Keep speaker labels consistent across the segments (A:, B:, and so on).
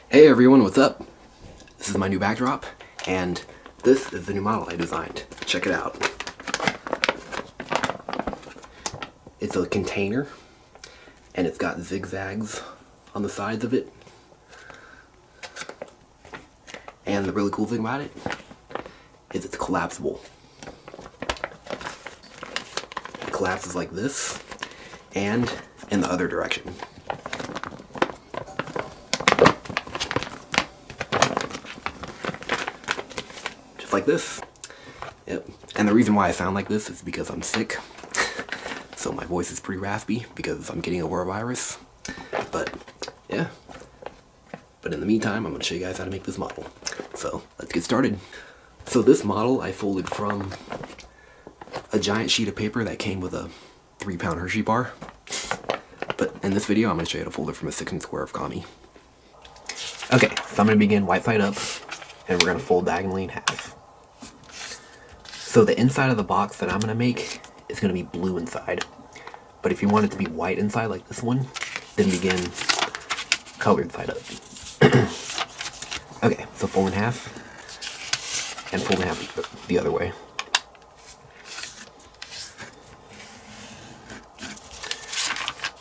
A: Hey everyone, what's up? This is my new backdrop, and this is the new model I designed. Check it out. It's a container, and it's got zigzags on the sides of it. And the really cool thing about it is it's collapsible. It collapses like this, and in the other direction. Just like this. Yep. And the reason why I sound like this is because I'm sick. So my voice is pretty raspy because I'm getting over a virus. But yeah. But in the meantime, I'm going to show you guys how to make this model. So let's get started. So this model I folded from a giant sheet of paper that came with a 3-pound Hershey bar. But in this video, I'm going to show you how to fold it from a 6-inch square of kami. Okay, so I'm going to begin white side up, and we're going to fold diagonally in half. So the inside of the box that I'm going to make is going to be blue inside. But if you want it to be white inside like this one, then begin colored side up. Okay, so fold in half, and fold in half the other way.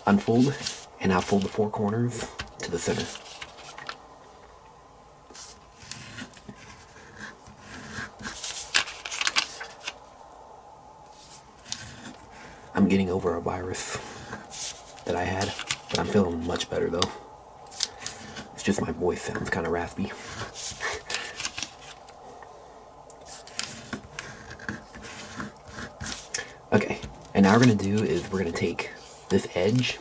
A: Unfold, and now fold the 4 corners to the center. I'm getting over a virus that I had, but I'm feeling much better though. It's just my voice sounds kind of raspy. Okay, and now we're going to do is we're going to take this edge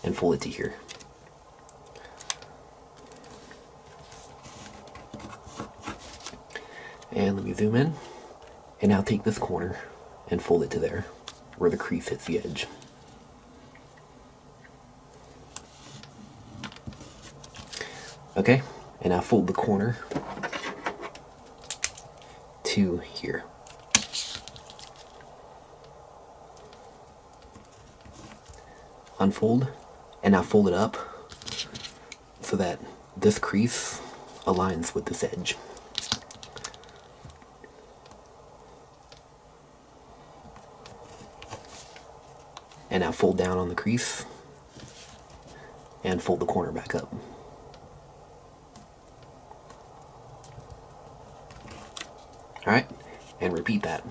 A: and fold it to here. And let me zoom in. And now take this corner and fold it to there, where the crease hits the edge. Okay, and now fold the corner to here. Unfold, and now fold it up so that this crease aligns with this edge. And now fold down on the crease and fold the corner back up. Alright, and repeat that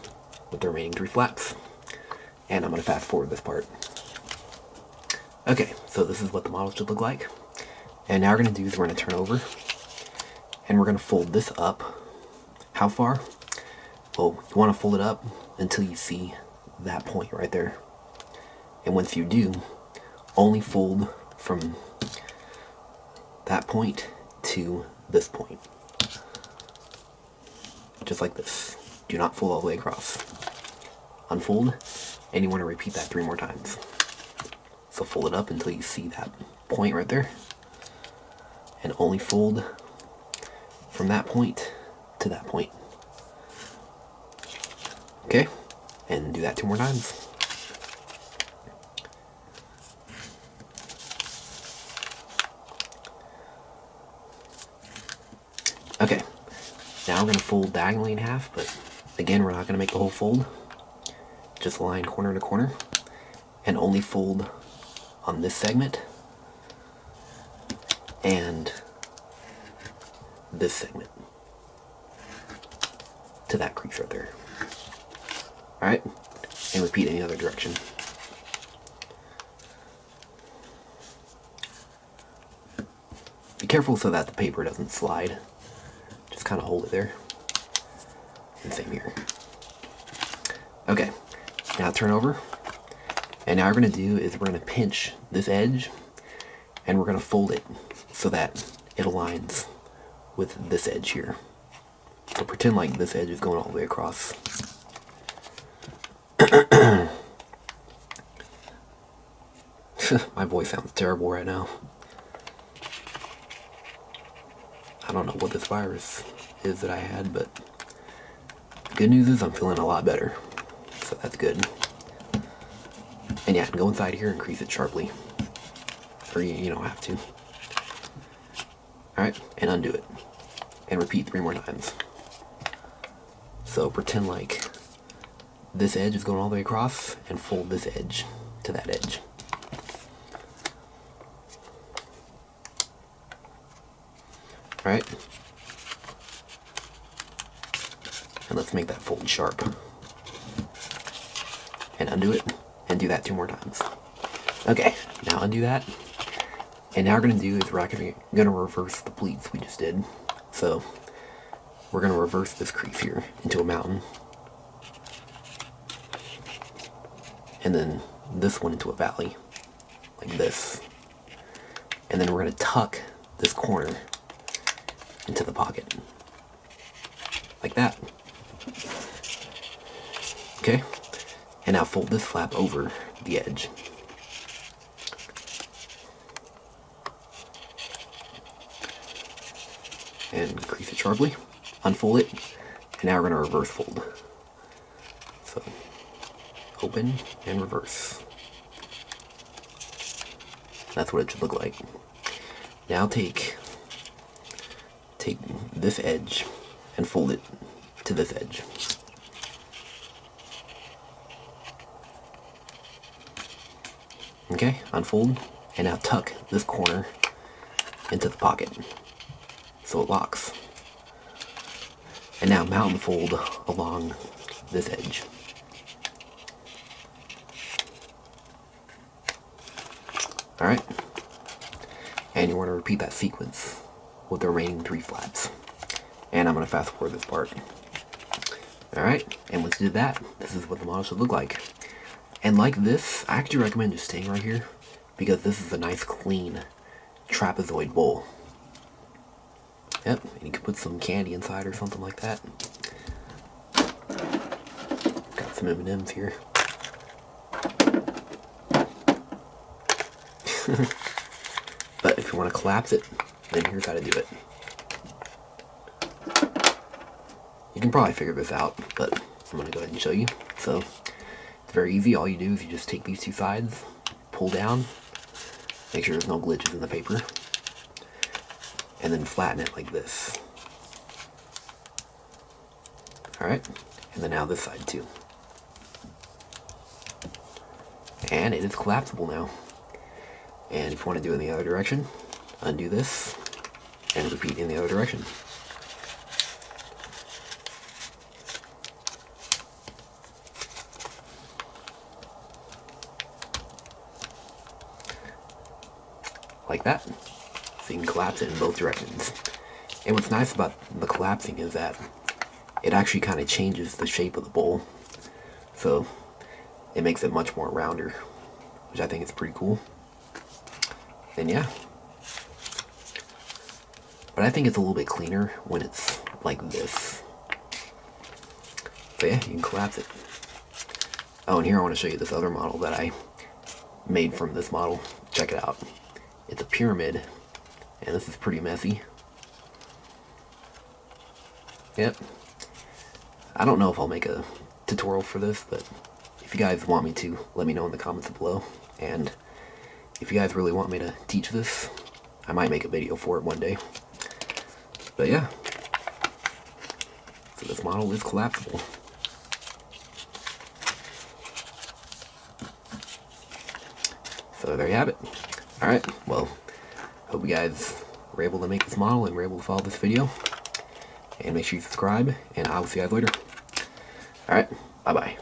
A: with the remaining 3 flaps. And I'm going to fast forward this part. Okay, so this is what the model should look like. And now we're going to do is we're going to turn over, and we're going to fold this up. How far? Well, you want to fold it up until you see that point right there. And once you do, only fold from that point to this point. Just like this. Do not fold all the way across. Unfold, and you want to repeat that 3 more times. So fold it up until you see that point right there. And only fold from that point to that point. Okay? And do that 2 more times. Okay, now we're going to fold diagonally in half, but again, we're not going to make the whole fold. Just line corner to corner, and only fold on this segment and this segment to that crease right there. Alright, and repeat in the other direction. Be careful so that the paper doesn't slide. Just kind of hold it there. And same here. Okay, now turn over. And now what we're going to do is we're going to pinch this edge, and we're going to fold it so that it aligns with this edge here. So pretend like this edge is going all the way across. My voice sounds terrible right now. I don't know what this virus is that I had, but the good news is I'm feeling a lot better. So that's good. And yeah, go inside here and crease it sharply. Or you don't have to. Alright, and undo it. And repeat 3 more times. So pretend like this edge is going all the way across, and fold this edge to that edge. Alright. And let's make that fold sharp. And undo it, and do that 2 more times. Okay, now undo that. And now we're going to do is we're going to reverse the pleats we just did. So we're going to reverse this crease here into a mountain. And then this one into a valley, like this. And then we're going to tuck this corner into the pocket, like that. Okay, and now fold this flap over the edge. And crease it sharply, unfold it, and now we're going to reverse fold. So, open and reverse. That's what it should look like. Now take this edge and fold it to this edge. Okay, unfold, and now tuck this corner into the pocket so it locks. And now mount and fold along this edge. Alright, and you want to repeat that sequence with the remaining 3 flaps. And I'm going to fast forward this part. Alright, and once you did that, this is what the model should look like. And like this, I actually recommend just staying right here, because this is a nice clean trapezoid bowl. Yep, and you can put some candy inside or something like that. Got some M&Ms here. But if you want to collapse it, then here's how to do it. You can probably figure this out, but I'm going to go ahead and show you. So, it's very easy. All you do is you just take these 2 sides, pull down, make sure there's no glitches in the paper, and then flatten it like this. Alright, and then now this side too. And it is collapsible now. And if you want to do it in the other direction, undo this, and repeat in the other direction. Like that. So you can collapse it in both directions. And what's nice about the collapsing is that it actually kind of changes the shape of the bowl. So it makes it much more rounder, which I think is pretty cool. And yeah. But I think it's a little bit cleaner when it's like this. So yeah, you can collapse it. Oh, and here I want to show you this other model that I made from this model. Check it out. It's a pyramid, and this is pretty messy. Yep. I don't know if I'll make a tutorial for this, but if you guys want me to, let me know in the comments below. And if you guys really want me to teach this, I might make a video for it one day. But yeah. So this model is collapsible. So there you have it. Alright, well, hope you guys were able to make this model and were able to follow this video. And make sure you subscribe, and I will see you guys later. Alright, bye-bye.